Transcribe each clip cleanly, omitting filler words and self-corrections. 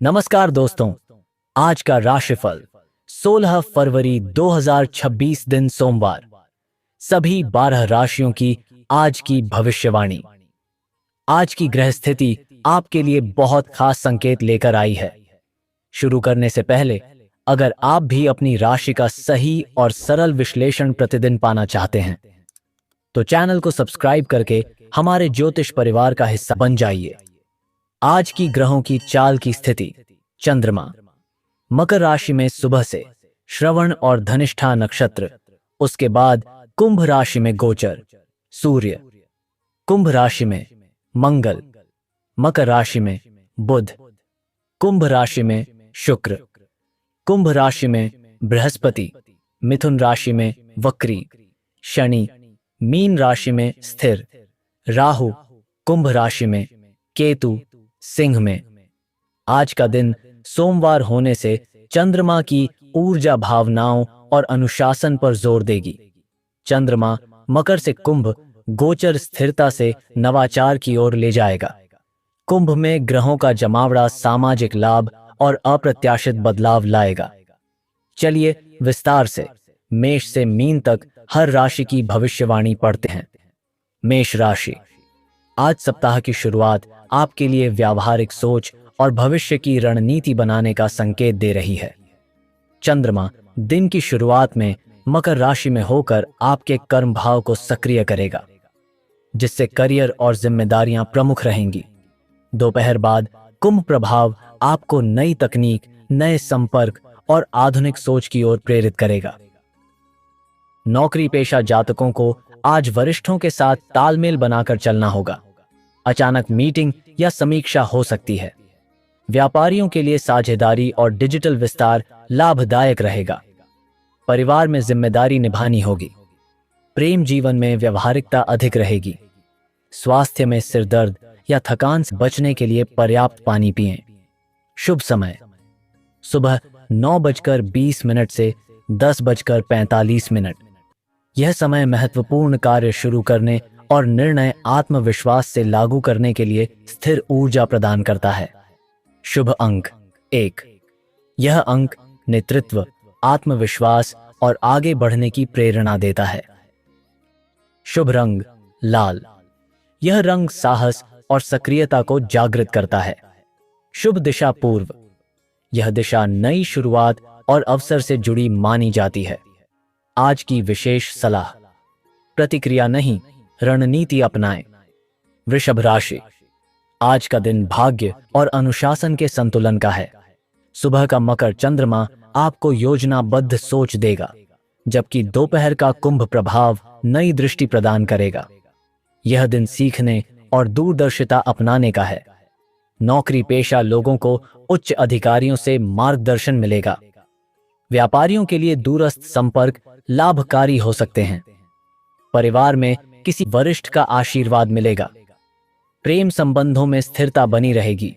नमस्कार दोस्तों। आज का राशिफल 16 फरवरी 2026 दिन सोमवार। सभी 12 राशियों की आज की भविष्यवाणी। आज की ग्रह स्थिति आपके लिए बहुत खास संकेत लेकर आई है। शुरू करने से पहले, अगर आप भी अपनी राशि का सही और सरल विश्लेषण प्रतिदिन पाना चाहते हैं, तो चैनल को सब्सक्राइब करके हमारे ज्योतिष परिवार का हिस्सा बन जाइए। आज की ग्रहों की चाल की स्थिति। चंद्रमा मकर राशि में सुबह से श्रवण और धनिष्ठा नक्षत्र, उसके बाद कुंभ राशि में गोचर। सूर्य कुंभ राशि में, मंगल मकर राशि में, बुध कुंभ राशि में, शुक्र कुंभ राशि में, बृहस्पति मिथुन राशि में, वक्री शनि मीन राशि में स्थिर, राहु कुंभ राशि में, केतु सिंह में। आज का दिन सोमवार होने से चंद्रमा की ऊर्जा भावनाओं और अनुशासन पर जोर देगी। चंद्रमा मकर से कुंभ गोचर स्थिरता से नवाचार की ओर ले जाएगा। कुंभ में ग्रहों का जमावड़ा सामाजिक लाभ और अप्रत्याशित बदलाव लाएगा। चलिए विस्तार से मेष से मीन तक हर राशि की भविष्यवाणी पढ़ते हैं। मेष राशि। आज सप्ताह की शुरुआत आपके लिए व्यावहारिक सोच और भविष्य की रणनीति बनाने का संकेत दे रही है। चंद्रमा दिन की शुरुआत में मकर राशि में होकर आपके कर्म भाव को सक्रिय करेगा, जिससे करियर और जिम्मेदारियां प्रमुख रहेंगी। दोपहर बाद कुंभ प्रभाव आपको नई तकनीक, नए संपर्क और आधुनिक सोच की ओर प्रेरित करेगा। नौकरी पेशा जातकों को आज वरिष्ठों के साथ तालमेल बनाकर चलना होगा। अचानक मीटिंग या समीक्षा हो सकती है। व्यापारियों के लिए साझेदारी और डिजिटल विस्तार लाभदायक रहेगा। परिवार में जिम्मेदारी निभानी होगी। प्रेम जीवन में व्यवहारिकता अधिक रहेगी। स्वास्थ्य में सिरदर्द या थकान से बचने के लिए पर्याप्त पानी पिएं। शुभ समय सुबह 9:20 से 10:45। यह समय महत्वपूर्ण कार्य शुरू करने और निर्णय आत्मविश्वास से लागू करने के लिए स्थिर ऊर्जा प्रदान करता है। शुभ अंक 1। यह अंक नेतृत्व, आत्मविश्वास और आगे बढ़ने की प्रेरणा देता है। शुभ रंग लाल। यह रंग साहस और सक्रियता को जागृत करता है। शुभ दिशा पूर्व। यह दिशा नई शुरुआत और अवसर से जुड़ी मानी जाती है। आज की विशेष सलाह, प्रतिक्रिया नहीं, रणनीति अपनाएं। वृषभ राशि। आज का दिन भाग्य और अनुशासन के संतुलन का है। सुबह का मकर चंद्रमा आपको योजनाबद्ध सोच देगा, जबकि दोपहर का कुंभ प्रभाव नई दृष्टि प्रदान करेगा। यह दिन सीखने और दूरदर्शिता अपनाने का है। नौकरी पेशा लोगों को उच्च अधिकारियों से मार्गदर्शन मिलेगा। व्यापारियों के लिए दूरस्थ संपर्क लाभकारी हो सकते हैं। परिवार में किसी वरिष्ठ का आशीर्वाद मिलेगा। प्रेम संबंधों में स्थिरता बनी रहेगी।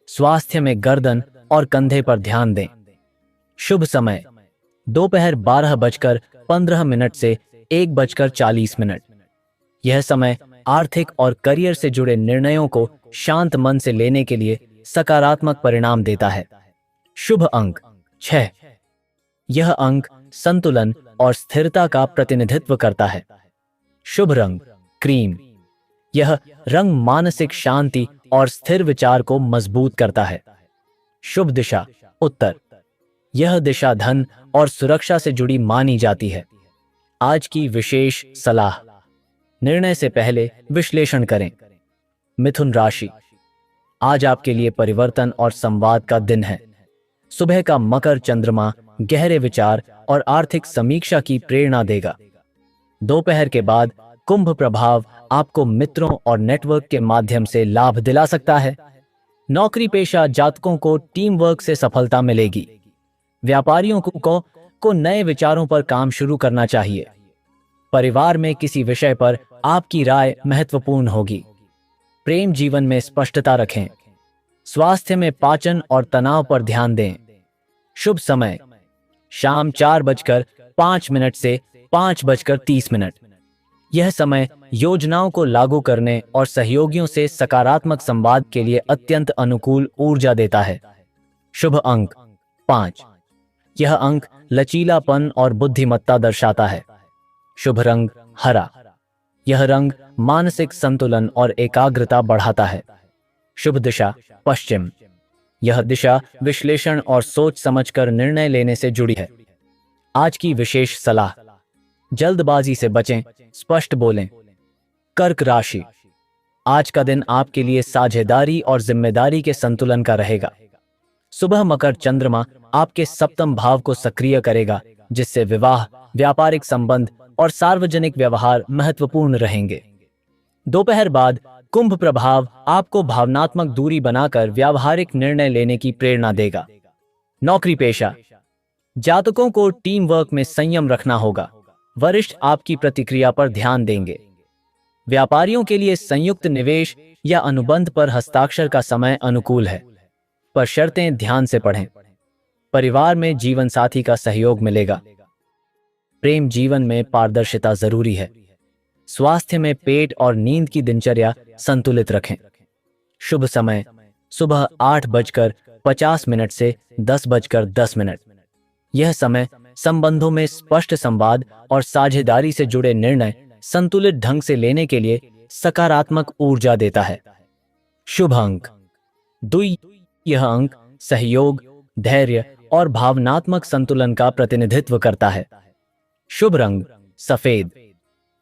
स्वास्थ्य में गर्दन और कंधे पर ध्यान दें। शुभ समय दोपहर 12:15 से 1:40। यह समय आर्थिक और करियर से जुड़े निर्णयों को शांत मन से लेने के लिए सकारात्मक परिणाम देता है। शुभ अंक 6। यह अंक संतुलन और स्थिरता का प्रतिनिधित्व करता है। शुभ रंग क्रीम। यह रंग मानसिक शांति और स्थिर विचार को मजबूत करता है। शुभ दिशा उत्तर। यह दिशा धन और सुरक्षा से जुड़ी मानी जाती है। आज की विशेष सलाह, निर्णय से पहले विश्लेषण करें। मिथुन राशि। आज आपके लिए परिवर्तन और संवाद का दिन है। सुबह का मकर चंद्रमा गहरे विचार और आर्थिक समीक्षा की प्रेरणा देगा। दोपहर के बाद कुंभ प्रभाव आपको मित्रों और नेटवर्क के माध्यम से लाभ दिला सकता है। नौकरी पेशा जातकों को टीम वर्क से सफलता मिलेगी। व्यापारियों को नए विचारों पर काम शुरू करना चाहिए। परिवार में किसी विषय पर आपकी राय महत्वपूर्ण होगी। प्रेम जीवन में स्पष्टता रखें। स्वास्थ्य में पाचन और तनाव पर ध्यान दें। शुभ समय शाम 4:05 से 5:30। यह समय योजनाओं को लागू करने और सहयोगियों से सकारात्मक संवाद के लिए अत्यंत अनुकूल ऊर्जा देता है। शुभ अंक 5। यह अंक लचीलापन और बुद्धिमत्ता दर्शाता है। शुभ रंग हरा। यह रंग मानसिक संतुलन और एकाग्रता बढ़ाता है। शुभ दिशा पश्चिम। यह दिशा विश्लेषण और सोच समझकर निर्णय लेने से जुड़ी है। आज की विशेष सलाह, जल्दबाजी से बचें, स्पष्ट बोलें। कर्क राशि, आज का दिन आपके लिए साझेदारी और जिम्मेदारी के संतुलन का रहेगा। सुबह मकर चंद्रमा आपके सप्तम भाव को सक्रिय करेगा, जिससे विवाह, व्यापारिक संबंध और सार्वजनिक व्यवहार महत्वपूर्ण रहेंगे। दोपहर बाद कुंभ प्रभाव आपको भावनात्मक दूरी बनाकर व्यावहारिक निर्णय लेने की प्रेरणा देगा। नौकरी पेशा, जातकों को टीम वर्क में संयम रखना होगा। वरिष्ठ आपकी प्रतिक्रिया पर ध्यान देंगे। व्यापारियों के लिए संयुक्त निवेश या अनुबंध पर हस्ताक्षर का समय अनुकूल है, पर शर्तें ध्यान से पढ़ें। परिवार में जीवन साथी का सहयोग मिलेगा। प्रेम जीवन में पारदर्शिता जरूरी है। स्वास्थ्य में पेट और नींद की दिनचर्या संतुलित रखें। शुभ समय सुबह 8:50 से 10:10। यह समय संबंधों में स्पष्ट संवाद और साझेदारी से जुड़े निर्णय संतुलित ढंग से लेने के लिए सकारात्मक ऊर्जा देता है। शुभ अंक 2। यह अंक सहयोग, धैर्य और भावनात्मक संतुलन का प्रतिनिधित्व करता है। शुभ रंग सफेद।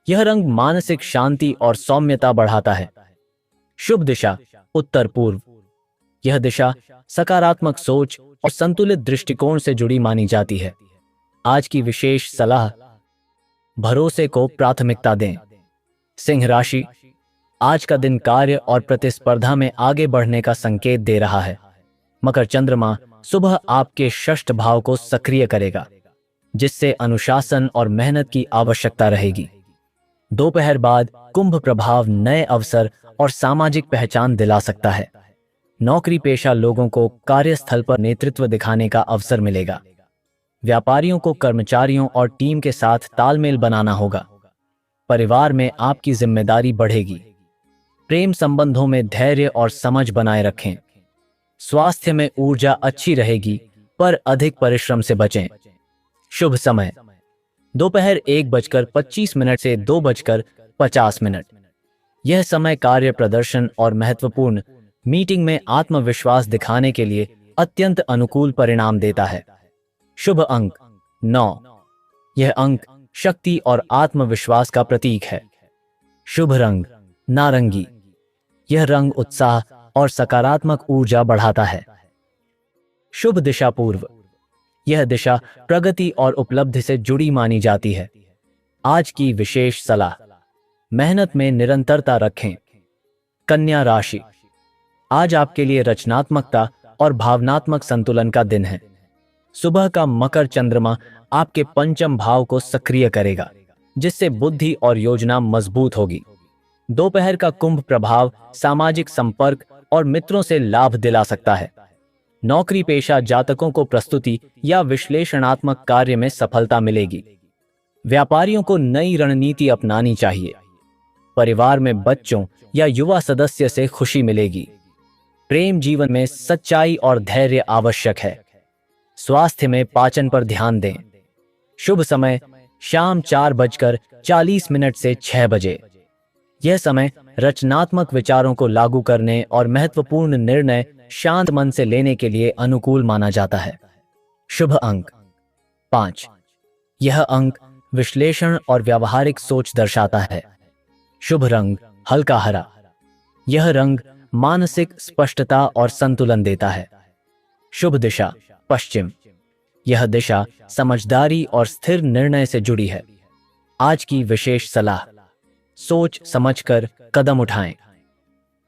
यह रंग मानसिक शांति और सौम्यता बढ़ाता है। शुभ दिशा उत्तर पूर्व। यह दिशा सकारात्मक सोच और संतुलित दृष्टिकोण से जुड़ी मानी जाती है। आज की विशेष सलाह, भरोसे को प्राथमिकता दें। सिंह राशि, आज का दिन कार्य और प्रतिस्पर्धा में आगे बढ़ने का संकेत दे रहा है। मकर चंद्रमा सुबह आपके षष्ठ भाव को सक्रिय करेगा, जिससे अनुशासन और मेहनत की आवश्यकता रहेगी। दोपहर बाद कुंभ प्रभाव नए अवसर और सामाजिक पहचान दिला सकता है। नौकरी पेशा लोगों को कार्यस्थल पर नेतृत्व दिखाने का अवसर मिलेगा। व्यापारियों को कर्मचारियों और टीम के साथ तालमेल बनाना होगा। परिवार में आपकी जिम्मेदारी बढ़ेगी। प्रेम संबंधों में धैर्य और समझ बनाए रखें। स्वास्थ्य में ऊर्जा अच्छी रहेगी, पर अधिक परिश्रम से बचें। शुभ समय दोपहर 1:25 से 2:50। यह समय कार्य प्रदर्शन और महत्वपूर्ण मीटिंग में आत्मविश्वास दिखाने के लिए अत्यंत अनुकूल परिणाम देता है। शुभ अंक 9। यह अंक शक्ति और आत्मविश्वास का प्रतीक है। शुभ रंग नारंगी। यह रंग उत्साह और सकारात्मक ऊर्जा बढ़ाता है। शुभ दिशा पूर्व। यह दिशा प्रगति और उपलब्धि से जुड़ी मानी जाती है। आज की विशेष सलाह, मेहनत में निरंतरता रखें। कन्या राशि, आज आपके लिए रचनात्मकता और भावनात्मक संतुलन का दिन है। सुबह का मकर चंद्रमा आपके पंचम भाव को सक्रिय करेगा, जिससे बुद्धि और योजना मजबूत होगी। दोपहर का कुंभ प्रभाव सामाजिक संपर्क और मित्रों से लाभ दिला सकता है। नौकरी पेशा जातकों को प्रस्तुति या विश्लेषणात्मक कार्य में सफलता मिलेगी। व्यापारियों को नई रणनीति अपनानी चाहिए। परिवार में बच्चों या युवा सदस्य से खुशी मिलेगी। प्रेम जीवन में सच्चाई और धैर्य आवश्यक है। स्वास्थ्य में पाचन पर ध्यान दें। शुभ समय शाम 4:40 से 6 बजे। यह समय रचनात्मक विचारों को लागू करने और महत्वपूर्ण निर्णय शांत मन से लेने के लिए अनुकूल माना जाता है। शुभ अंक 5। यह अंक विश्लेषण और व्यावहारिक सोच दर्शाता है। शुभ रंग हल्का हरा। यह रंग मानसिक स्पष्टता और संतुलन देता है। शुभ दिशा पश्चिम। यह दिशा समझदारी और स्थिर निर्णय से जुड़ी है। आज की विशेष सलाह, सोच समझकर कदम उठाएं।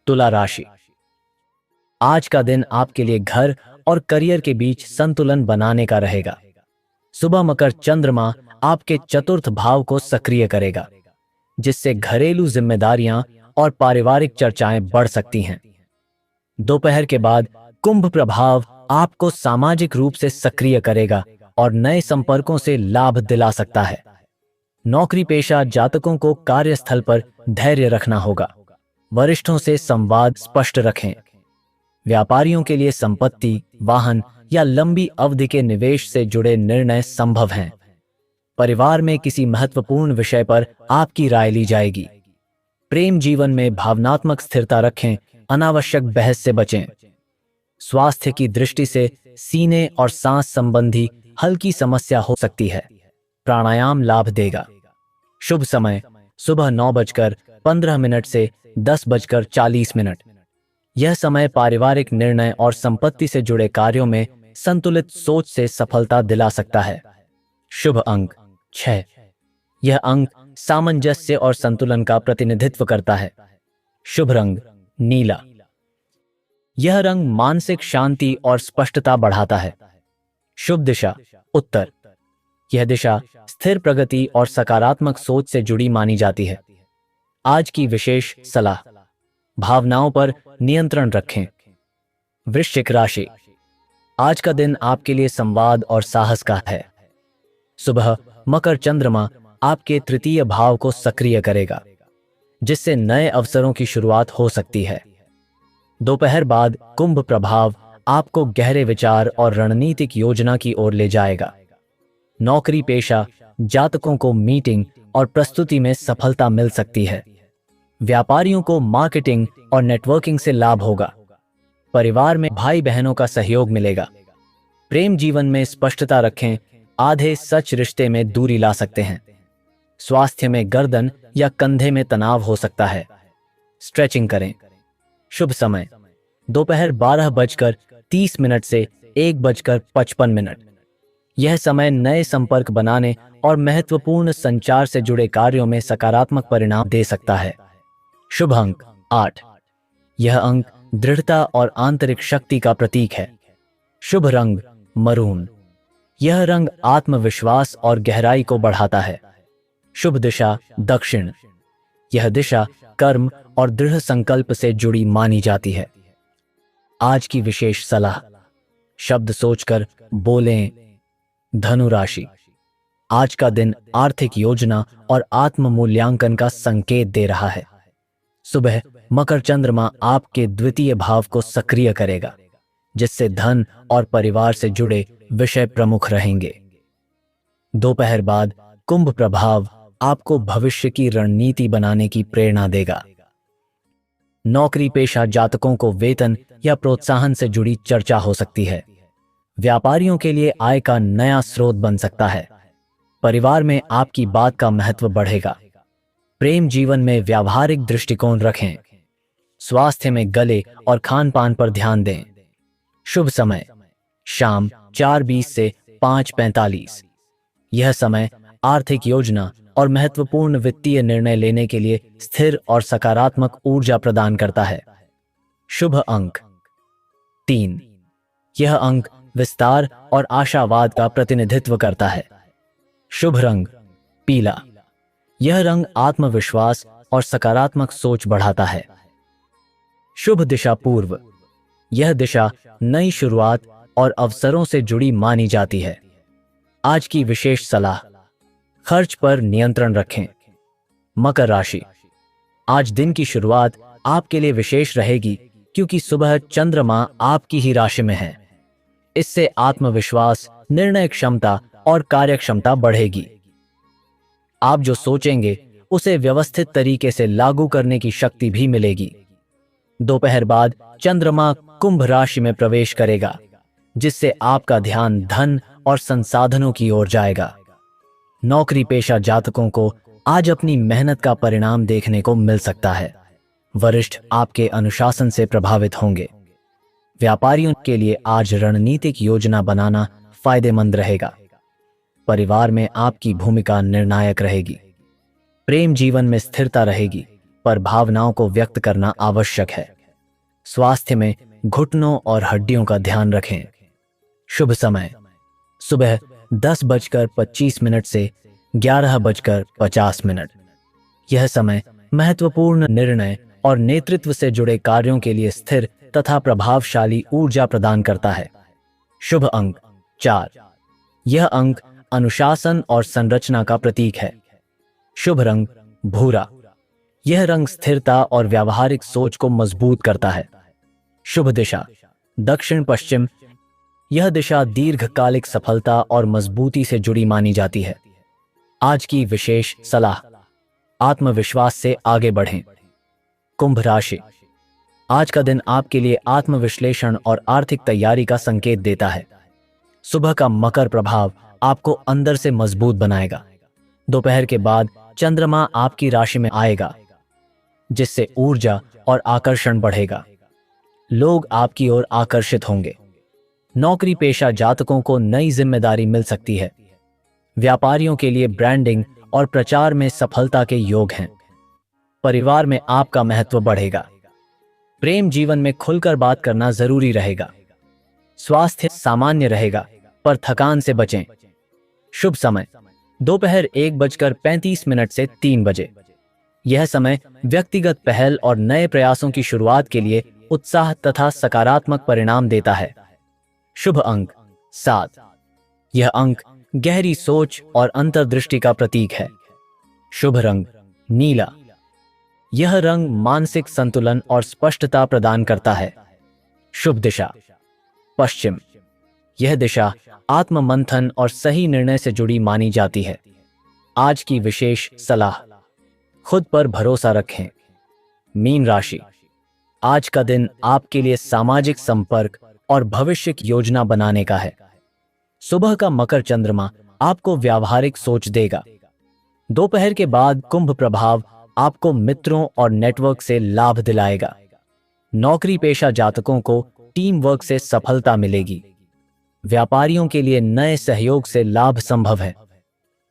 तुला राशि, आज का दिन आपके लिए घर और करियर के बीच संतुलन बनाने का रहेगा। सुबह मकर चंद्रमा आपके चतुर्थ भाव को सक्रिय करेगा, जिससे घरेलू जिम्मेदारियां और पारिवारिक चर्चाएं बढ़ सकती हैं। दोपहर के बाद कुंभ प्रभाव आपको सामाजिक रूप से सक्रिय करेगा और नए संपर्कों से लाभ दिला सकता है। नौकरी पेशा जातकों को कार्यस्थल पर धैर्य रखना होगा। वरिष्ठों से संवाद स्पष्ट रखें। व्यापारियों के लिए संपत्ति, वाहन या लंबी अवधि के निवेश से जुड़े निर्णय संभव हैं। परिवार में किसी महत्वपूर्ण विषय पर आपकी राय ली जाएगी। प्रेम जीवन में भावनात्मक स्थिरता रखें, अनावश्यक बहस से बचें। स्वास्थ्य की दृष्टि से सीने और सांस संबंधी हल्की समस्या हो सकती है। प्राणायाम लाभ देगा। शुभ समय सुबह 9:15 से 10:40। यह समय पारिवारिक निर्णय और संपत्ति से जुड़े कार्यों में संतुलित सोच से सफलता दिला सकता है। शुभ अंक 6। यह अंक सामंजस्य और संतुलन का प्रतिनिधित्व करता है। शुभ रंग नीला। यह रंग मानसिक शांति और स्पष्टता बढ़ाता है। शुभ दिशा उत्तर। यह दिशा स्थिर प्रगति और सकारात्मक सोच से जुड़ी मानी जाती है। आज की विशेष सलाह, भावनाओं पर नियंत्रण रखें। वृश्चिक राशि, आज का दिन आपके लिए संवाद और साहस का है। सुबह मकर चंद्रमा आपके तृतीय भाव को सक्रिय करेगा, जिससे नए अवसरों की शुरुआत हो सकती है। दोपहर बाद कुंभ प्रभाव आपको गहरे विचार और रणनीतिक योजना की ओर ले जाएगा। नौकरी पेशा जातकों को मीटिंग और प्रस्तुति में सफलता मिल सकती है। व्यापारियों को मार्केटिंग और नेटवर्किंग से लाभ होगा। परिवार में भाई बहनों का सहयोग मिलेगा। प्रेम जीवन में स्पष्टता रखें, आधे सच रिश्ते में दूरी ला सकते हैं। स्वास्थ्य में गर्दन या कंधे में तनाव हो सकता है। स्ट्रेचिंग करें। शुभ समय दोपहर 12:30 से 1:55। यह समय नए संपर्क बनाने और महत्वपूर्ण संचार से जुड़े कार्यों में सकारात्मक परिणाम दे सकता है। शुभ अंक 8। यह अंक दृढ़ता और आंतरिक शक्ति का प्रतीक है। शुभ रंग मरून। यह रंग आत्मविश्वास और गहराई को बढ़ाता है। शुभ दिशा दक्षिण। यह दिशा कर्म और दृढ़ संकल्प से जुड़ी मानी जाती है। आज की विशेष सलाह, शब्द सोचकर बोलें। धनु राशि, आज का दिन आर्थिक योजना और आत्म मूल्यांकन का संकेत दे रहा है। सुबह मकर चंद्रमा आपके द्वितीय भाव को सक्रिय करेगा, जिससे धन और परिवार से जुड़े विषय प्रमुख रहेंगे। दोपहर बाद कुंभ प्रभाव आपको भविष्य की रणनीति बनाने की प्रेरणा देगा। नौकरी पेशा जातकों को वेतन या प्रोत्साहन से जुड़ी चर्चा हो सकती है। व्यापारियों के लिए आय का नया स्रोत बन सकता है। परिवार में आपकी बात का महत्व बढ़ेगा। प्रेम जीवन में व्यावहारिक दृष्टिकोण रखें। स्वास्थ्य में गले और खान पान पर ध्यान दें। शुभ समय शाम 4:20 से 5:45। यह समय आर्थिक योजना और महत्वपूर्ण वित्तीय निर्णय लेने के लिए स्थिर और सकारात्मक ऊर्जा प्रदान करता है। शुभ अंक 3। यह अंक विस्तार और आशावाद का प्रतिनिधित्व करता है। शुभ रंग पीला। यह रंग आत्मविश्वास और सकारात्मक सोच बढ़ाता है। शुभ दिशा पूर्व। यह दिशा नई शुरुआत और अवसरों से जुड़ी मानी जाती है। आज की विशेष सलाह, खर्च पर नियंत्रण रखें। मकर राशि, आज दिन की शुरुआत आपके लिए विशेष रहेगी क्योंकि सुबह चंद्रमा आपकी ही राशि में है। इससे आत्मविश्वास, निर्णय क्षमता और कार्यक्षमता बढ़ेगी। आप जो सोचेंगे उसे व्यवस्थित तरीके से लागू करने की शक्ति भी मिलेगी। दोपहर बाद चंद्रमा कुंभ राशि में प्रवेश करेगा, जिससे आपका ध्यान धन और संसाधनों की ओर जाएगा। नौकरी पेशा जातकों को आज अपनी मेहनत का परिणाम देखने को मिल सकता है। वरिष्ठ आपके अनुशासन से प्रभावित होंगे। व्यापारियों के लिए आज रणनीतिक योजना बनाना फायदेमंद रहेगा। परिवार में आपकी भूमिका निर्णायक रहेगी। प्रेम जीवन में स्थिरता रहेगी, पर भावनाओं को व्यक्त करना आवश्यक है। स्वास्थ्य में घुटनों और हड्डियों का ध्यान रखें। शुभ समय सुबह 10:25 से 11:50। यह समय महत्वपूर्ण निर्णय और नेतृत्व से जुड़े कार्यों के लिए स्थिर तथा प्रभावशाली ऊर्जा प्रदान करता है। शुभ अंक 4। यह अंक अनुशासन और संरचना का प्रतीक है। शुभ रंग भूरा। यह रंग स्थिरता और व्यावहारिक सोच को मजबूत करता है। शुभ दिशा दक्षिण पश्चिम। यह दिशा दीर्घकालिक सफलता और मजबूती से जुड़ी मानी जाती है। आज की विशेष सलाह, आत्मविश्वास से आगे बढ़ें। कुंभ राशि, आज का दिन आपके लिए आत्मविश्लेषण और आर्थिक तैयारी का संकेत देता है। सुबह का मकर प्रभाव आपको अंदर से मजबूत बनाएगा। दोपहर के बाद चंद्रमा आपकी राशि में आएगा, जिससे ऊर्जा और आकर्षण बढ़ेगा। लोग आपकी ओर आकर्षित होंगे। नौकरी पेशा जातकों को नई जिम्मेदारी मिल सकती है। व्यापारियों के लिए ब्रांडिंग और प्रचार में सफलता के योग हैं। परिवार में आपका महत्व बढ़ेगा। प्रेम जीवन में खुलकर बात करना जरूरी रहेगा। स्वास्थ्य सामान्य रहेगा, पर थकान से बचें। शुभ समय दोपहर 1:35 से 3 बजे। यह समय व्यक्तिगत पहल और नए प्रयासों की शुरुआत के लिए उत्साह तथा सकारात्मक परिणाम देता है। शुभ अंक 7। यह अंक गहरी सोच और अंतर्दृष्टि का प्रतीक है। शुभ रंग नीला। यह रंग मानसिक संतुलन और स्पष्टता प्रदान करता है। शुभ दिशा पश्चिम। यह दिशा आत्म मंथन और सही निर्णय से जुड़ी मानी जाती है। आज की विशेष सलाह, खुद पर भरोसा रखें। मीन राशि, आज का दिन आपके लिए सामाजिक संपर्क और भविष्य की योजना बनाने का है। सुबह का मकर चंद्रमा आपको व्यावहारिक सोच देगा। दोपहर के बाद कुंभ प्रभाव आपको मित्रों और नेटवर्क से लाभ दिलाएगा। नौकरी पेशा जातकों को टीम वर्क से सफलता मिलेगी। व्यापारियों के लिए नए सहयोग से लाभ संभव है।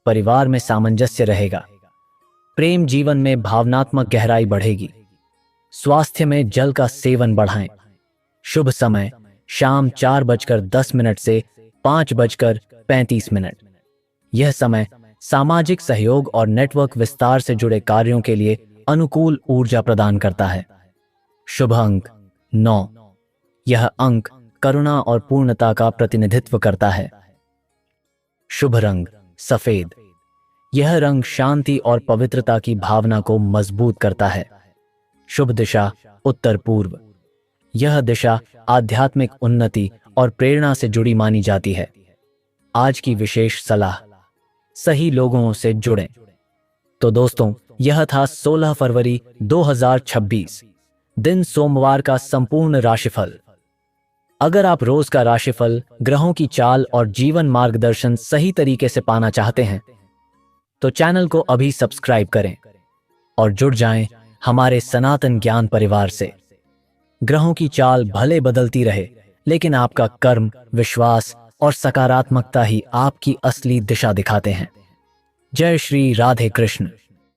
परिवार में सामंजस्य रहेगा। प्रेम जीवन में भावनात्मक गहराई बढ़ेगी। स्वास्थ्य में जल का सेवन बढ़ाएं। शुभ समय शाम 4:10 से 5:35। यह समय सामाजिक सहयोग और नेटवर्क विस्तार से जुड़े कार्यों के लिए अनुकूल ऊर्जा प्रदान करता है। शुभ अंक 9। यह अंक करुणा और पूर्णता का प्रतिनिधित्व करता है। शुभ रंग सफेद। यह रंग शांति और पवित्रता की भावना को मजबूत करता है। शुभ दिशा उत्तर पूर्व। यह दिशा आध्यात्मिक उन्नति और प्रेरणा से जुड़ी मानी जाती है। आज की विशेष सलाह, सही लोगों से जुड़ें। तो दोस्तों, यह था 16 फरवरी 2026 दिन सोमवार का संपूर्ण राशिफल। अगर आप रोज का राशिफल, ग्रहों की चाल और जीवन मार्गदर्शन सही तरीके से पाना चाहते हैं, तो चैनल को अभी सब्सक्राइब करें और जुड़ जाएं हमारे सनातन ज्ञान परिवार से। ग्रहों की चाल भले बदलती रहे, लेकिन आपका कर्म, विश्वास और सकारात्मकता ही आपकी असली दिशा दिखाते हैं। जय श्री राधे कृष्ण।